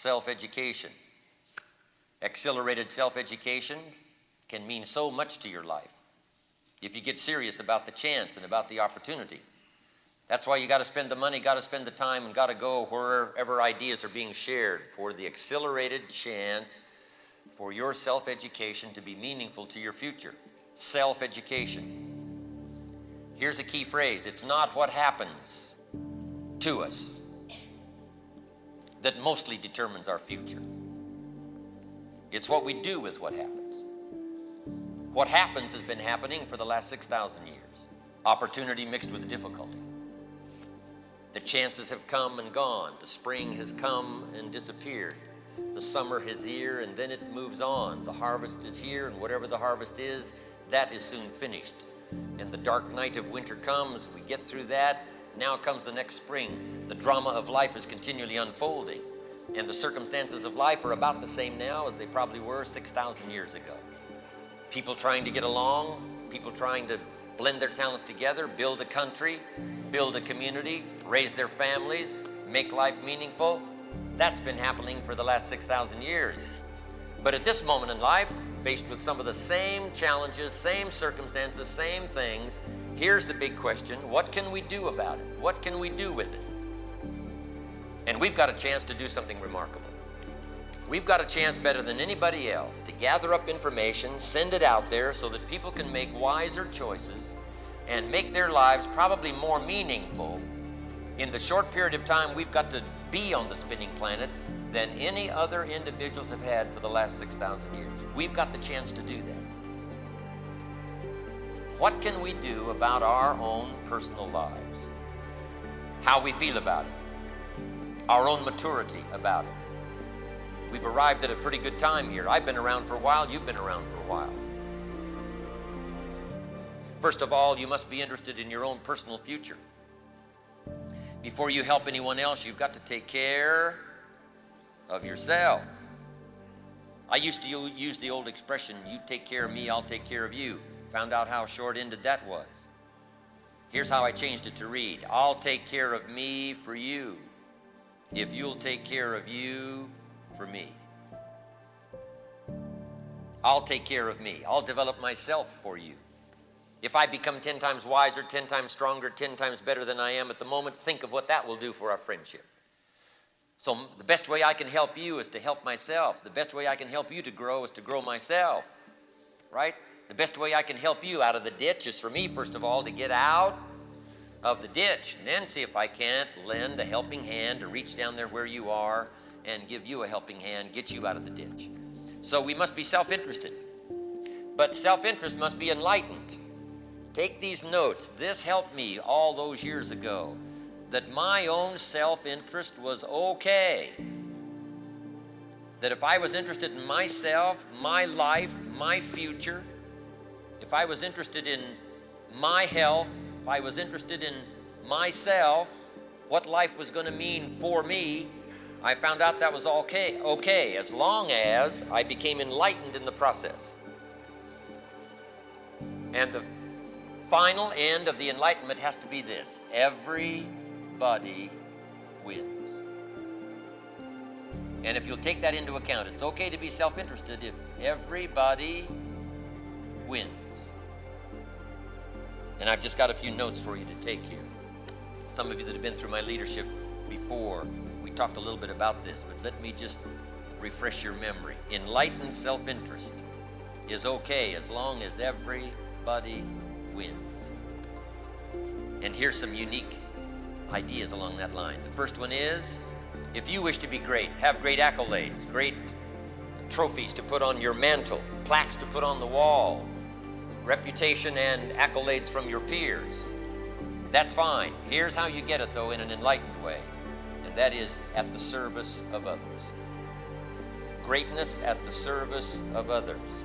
self-education. Accelerated self-education can mean so much to your life if you get serious about the chance and about the opportunity. That's why you got to spend the money, got to spend the time, and got to go wherever ideas are being shared for the accelerated chance for your self-education to be meaningful to your future. Self-education. Here's a key phrase. It's not what happens to us that mostly determines our future. It's what we do with what happens. What happens has been happening for the last 6,000 years. Opportunity mixed with difficulty. The chances have come and gone. The spring has come and disappeared. The summer is here and then it moves on. The harvest is here, and whatever the harvest is, that is soon finished. And the dark night of winter comes, we get through that. Now comes the next spring. The drama of life is continually unfolding. And the circumstances of life are about the same now as they probably were 6,000 years ago. People trying to get along, people trying to blend their talents together, build a country, build a community, raise their families, make life meaningful. That's been happening for the last 6,000 years. But at this moment in life, faced with some of the same challenges, same circumstances, same things, here's the big question: what can we do about it? What can we do with it? And we've got a chance to do something remarkable. We've got a chance better than anybody else to gather up information, send it out there so that people can make wiser choices and make their lives probably more meaningful in the short period of time we've got to be on the spinning planet than any other individuals have had for the last 6,000 years. We've got the chance to do that. What can we do about our own personal lives? How we feel about it. Our own maturity about it. We've arrived at a pretty good time here. I've been around for a while, you've been around for a while. First of all, you must be interested in your own personal future. Before you help anyone else, you've got to take care of yourself. I used to use the old expression, you take care of me, I'll take care of you. Found out how short-ended that was. Here's how I changed it to read: I'll take care of me for you, if you'll take care of you for me. I'll take care of me. I'll develop myself for you. If I become 10 times wiser, 10 times stronger, 10 times better than I am at the moment, think of what that will do for our friendship. So the best way I can help you is to help myself. The best way I can help you to grow is to grow myself, right? The best way I can help you out of the ditch is for me, first of all, to get out of the ditch, and then see if I can't lend a helping hand to reach down there where you are and give you a helping hand, get you out of the ditch. So we must be self-interested, but self-interest must be enlightened. Take these notes. This helped me all those years ago, that my own self-interest was okay. That if I was interested in myself, my life, my future, if I was interested in my health, if I was interested in myself, what life was going to mean for me, I found out that was okay, as long as I became enlightened in the process. And the final end of the enlightenment has to be this: everybody wins. And if you'll take that into account, it's okay to be self-interested if everybody wins. And I've just got a few notes for you to take here. Some of you that have been through my leadership before, we talked a little bit about this, but let me just refresh your memory. Enlightened self-interest is okay as long as everybody wins. And here's some unique ideas along that line. The first one is, if you wish to be great, have great accolades, great trophies to put on your mantle, plaques to put on the wall, reputation and accolades from your peers, that's fine. Here's how you get it, though, in an enlightened way, and that is at the service of others. Greatness at the service of others.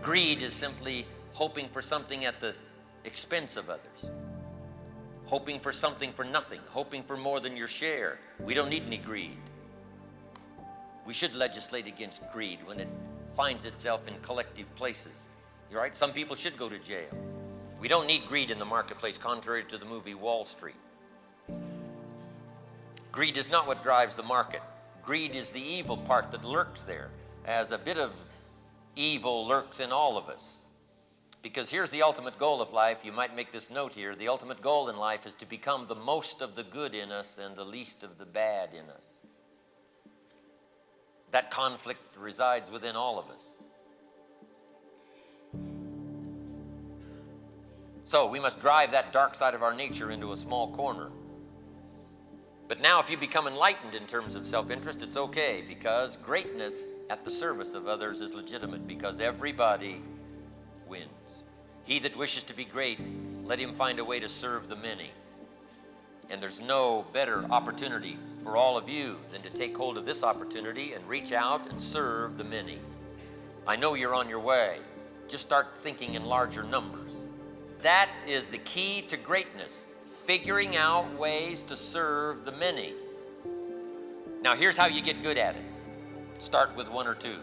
Greed is simply hoping for something at the expense of others. Hoping for something for nothing. Hoping for more than your share. We don't need any greed. We should legislate against greed when it finds itself in collective places. You're right? Some people should go to jail. We don't need greed in the marketplace, contrary to the movie Wall Street. Greed is not what drives the market. Greed is the evil part that lurks there, as a bit of evil lurks in all of us. Because here's the ultimate goal of life. You might make this note here. The ultimate goal in life is to become the most of the good in us and the least of the bad in us. That conflict resides within all of us. So we must drive that dark side of our nature into a small corner. But now if you become enlightened in terms of self-interest, it's okay, because greatness at the service of others is legitimate, because everybody wins. He that wishes to be great, let him find a way to serve the many. And there's no better opportunity for all of you than to take hold of this opportunity and reach out and serve the many. I know you're on your way. Just start thinking in larger numbers. That is the key to greatness, figuring out ways to serve the many. Now here's how you get good at it. Start with one or two.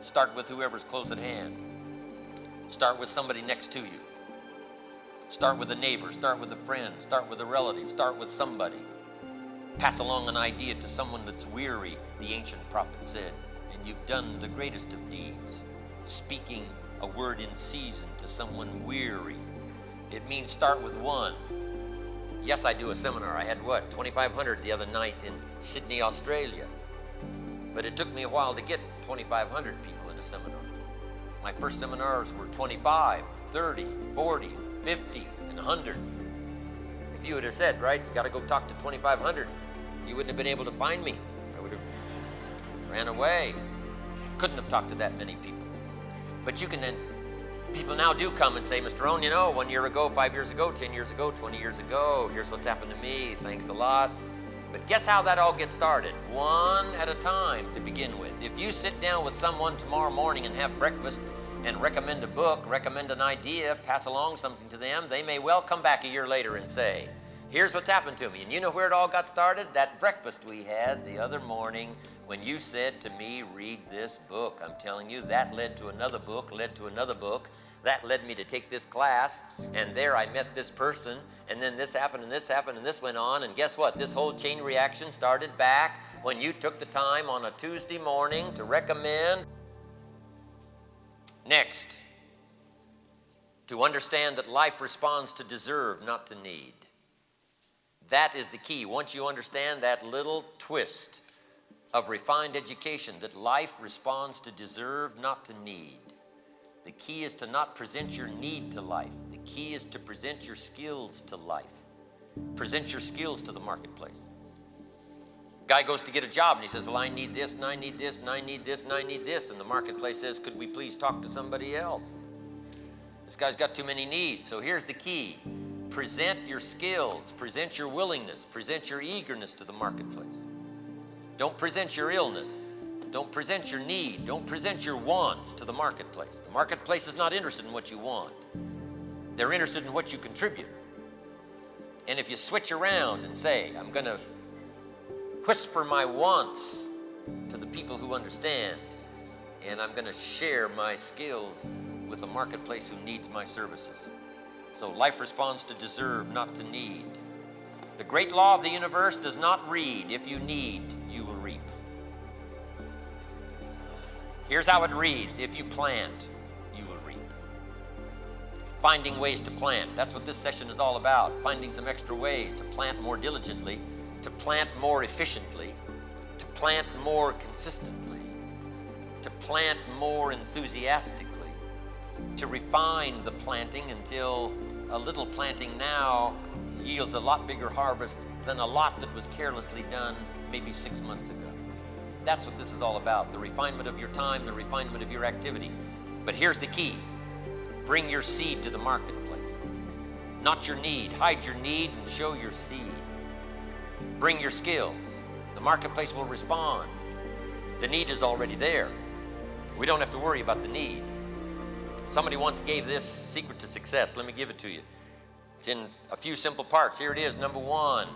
Start with whoever's close at hand. Start with somebody next to you. Start with a neighbor, start with a friend, start with a relative, start with somebody. Pass along an idea to someone that's weary, the ancient prophet said, and you've done the greatest of deeds. Speaking a word in season to someone weary. It means start with one. Yes, I do a seminar. I had 2,500 the other night in Sydney, Australia. But it took me a while to get 2,500 people in a seminar. My first seminars were 25, 30, 40, 50, and 100. If you would have said, right, you got to go talk to 2,500, you wouldn't have been able to find me. I would have ran away. Couldn't have talked to that many people. But you can then, people now do come and say, Mr. Rohn, 1 year ago, 5 years ago, 10 years ago, 20 years ago, here's what's happened to me, thanks a lot. But guess how that all gets started? One at a time to begin with. If you sit down with someone tomorrow morning and have breakfast and recommend a book, recommend an idea, pass along something to them, they may well come back a year later and say, here's what's happened to me. And you know where it all got started? That breakfast we had the other morning when you said to me, read this book. I'm telling you, that led to another book, led to another book. That led me to take this class, and there I met this person, and then this happened, and this happened, and this went on, and guess what? This whole chain reaction started back when you took the time on a Tuesday morning to recommend. Next, to understand that life responds to deserve, not to need. That is the key. Once you understand that little twist of refined education, that life responds to deserve, not to need. The key is to not present your need to life. The key is to present your skills to life. Present your skills to the marketplace. Guy goes to get a job and he says, well, I need this, and I need this, and I need this, and I need this. And the marketplace says, could we please talk to somebody else? This guy's got too many needs. So here's the key. Present your skills, present your willingness, present your eagerness to the marketplace. Don't present your illness. Don't present your need. Don't present your wants to the marketplace. The marketplace is not interested in what you want. They're interested in what you contribute. And if you switch around and say, I'm going to whisper my wants to the people who understand, and I'm going to share my skills with a marketplace who needs my services. So life responds to deserve, not to need. The great law of the universe does not read, if you need, you will reap. Here's how it reads. If you plant, you will reap. Finding ways to plant. That's what this session is all about. Finding some extra ways to plant more diligently, to plant more efficiently, to plant more consistently, to plant more enthusiastically, to refine the planting until a little planting now yields a lot bigger harvest than a lot that was carelessly done maybe 6 months ago. That's what this is all about, the refinement of your time, the refinement of your activity. But here's the key. Bring your seed to the marketplace. Not your need. Hide your need and show your seed. Bring your skills. The marketplace will respond. The need is already there. We don't have to worry about the need. Somebody once gave this secret to success. Let me give it to you. It's in a few simple parts. Here it is. Number one,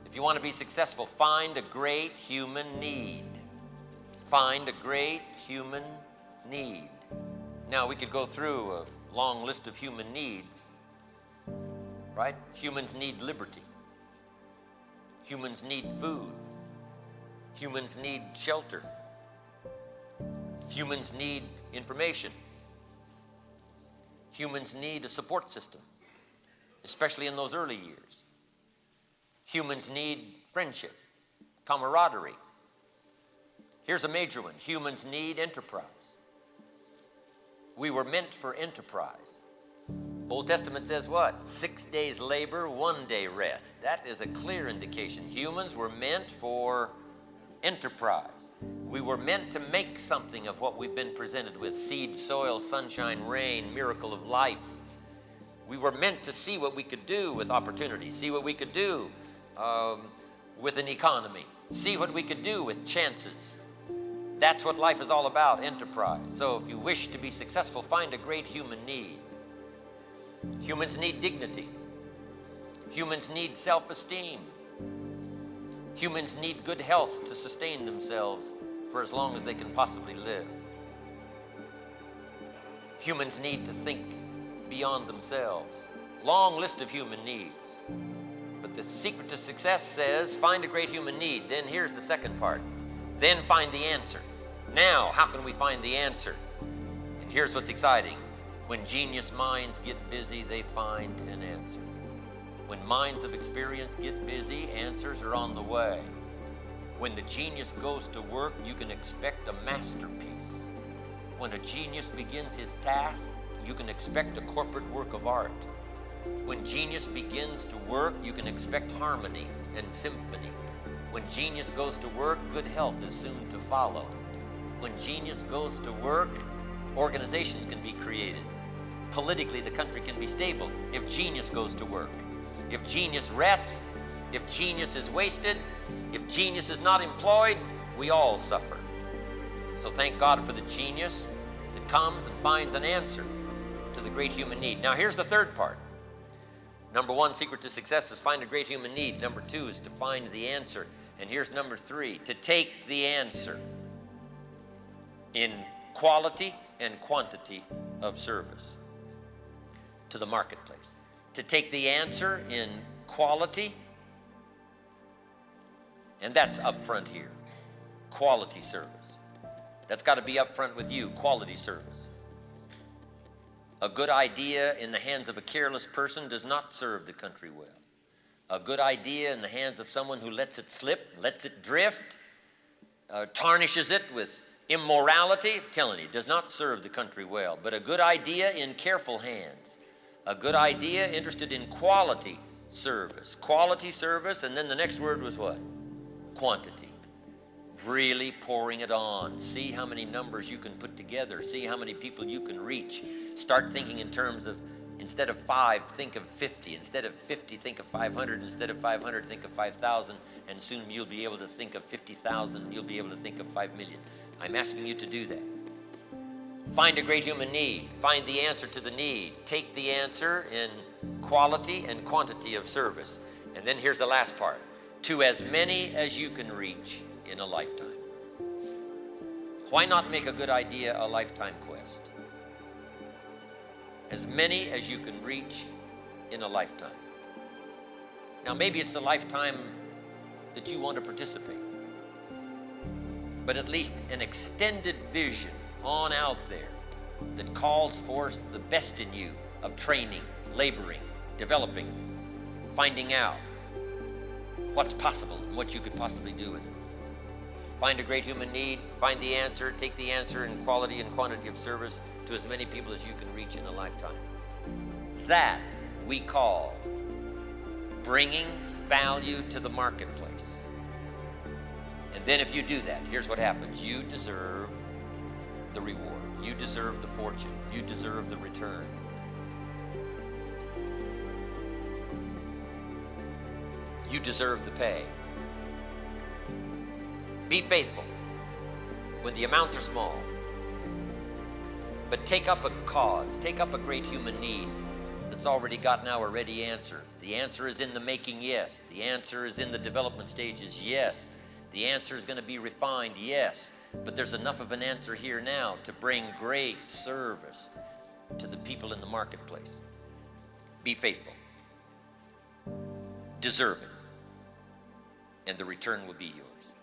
if you want to be successful, find a great human need. Find a great human need. Now, we could go through a long list of human needs, right? Humans need liberty. Humans need food. Humans need shelter. Humans need information. Humans need a support system, especially in those early years. Humans need friendship, camaraderie. Here's a major one. Humans need enterprise. We were meant for enterprise. Old Testament says what? 6 days labor, 1 day rest. That is a clear indication. Humans were meant for enterprise. We were meant to make something of what we've been presented with. Seed, soil, sunshine, rain, miracle of life. We were meant to see what we could do with opportunity, see what we could do with an economy, see what we could do with chances. That's what life is all about, enterprise. So if you wish to be successful, find a great human need. Humans need dignity. Humans need self-esteem. Humans need good health to sustain themselves for as long as they can possibly live. Humans need to think beyond themselves. Long list of human needs. But the secret to success says, find a great human need. Then here's the second part. Then find the answer. Now, how can we find the answer? And here's what's exciting. When genius minds get busy, they find an answer. When minds of experience get busy, answers are on the way. When the genius goes to work, you can expect a masterpiece. When a genius begins his task, you can expect a corporate work of art. When genius begins to work, you can expect harmony and symphony. When genius goes to work, good health is soon to follow. When genius goes to work, organizations can be created. Politically, the country can be stable if genius goes to work. If genius rests, if genius is wasted, if genius is not employed, we all suffer. So thank God for the genius that comes and finds an answer to the great human need. Now here's the third part. Number one, secret to success is find a great human need. Number two is to find the answer. And here's number three, to take the answer in quality and quantity of service to the marketplace. To take the answer in quality, and that's up front here, quality service. That's got to be up front with you, quality service. A good idea in the hands of a careless person does not serve the country well. A good idea in the hands of someone who lets it slip, lets it drift, tarnishes it with immorality, I'm telling you, does not serve the country well. But a good idea in careful hands, a good idea interested in quality service, and then the next word was what? Quantity. Really pouring it on. See how many numbers you can put together. See how many people you can reach. Start thinking in terms of, instead of 5, think of 50. Instead of 50, think of 500. Instead of 500, think of 5,000. And soon you'll be able to think of 50,000. You'll be able to think of 5 million. I'm asking you to do that. Find a great human need. Find the answer to the need. Take the answer in quality and quantity of service. And then here's the last part. To as many as you can reach in a lifetime. Why not make a good idea a lifetime quest? As many as you can reach in a lifetime. Now maybe it's a lifetime that you want to participate, but at least an extended vision on out there that calls forth the best in you of training, laboring, developing, finding out what's possible and what you could possibly do with it. Find a great human need, find the answer, take the answer in quality and quantity of service to as many people as you can reach in a lifetime. That we call bringing value to the marketplace. And then if you do that, here's what happens. You deserve the reward. You deserve the fortune. You deserve the return. You deserve the pay. Be faithful when the amounts are small. But take up a cause. Take up a great human need that's already got now a ready answer. The answer is in the making, yes. The answer is in the development stages, yes. The answer is going to be refined, yes. But there's enough of an answer here now to bring great service to the people in the marketplace. Be faithful. Deserving. and the return will be yours.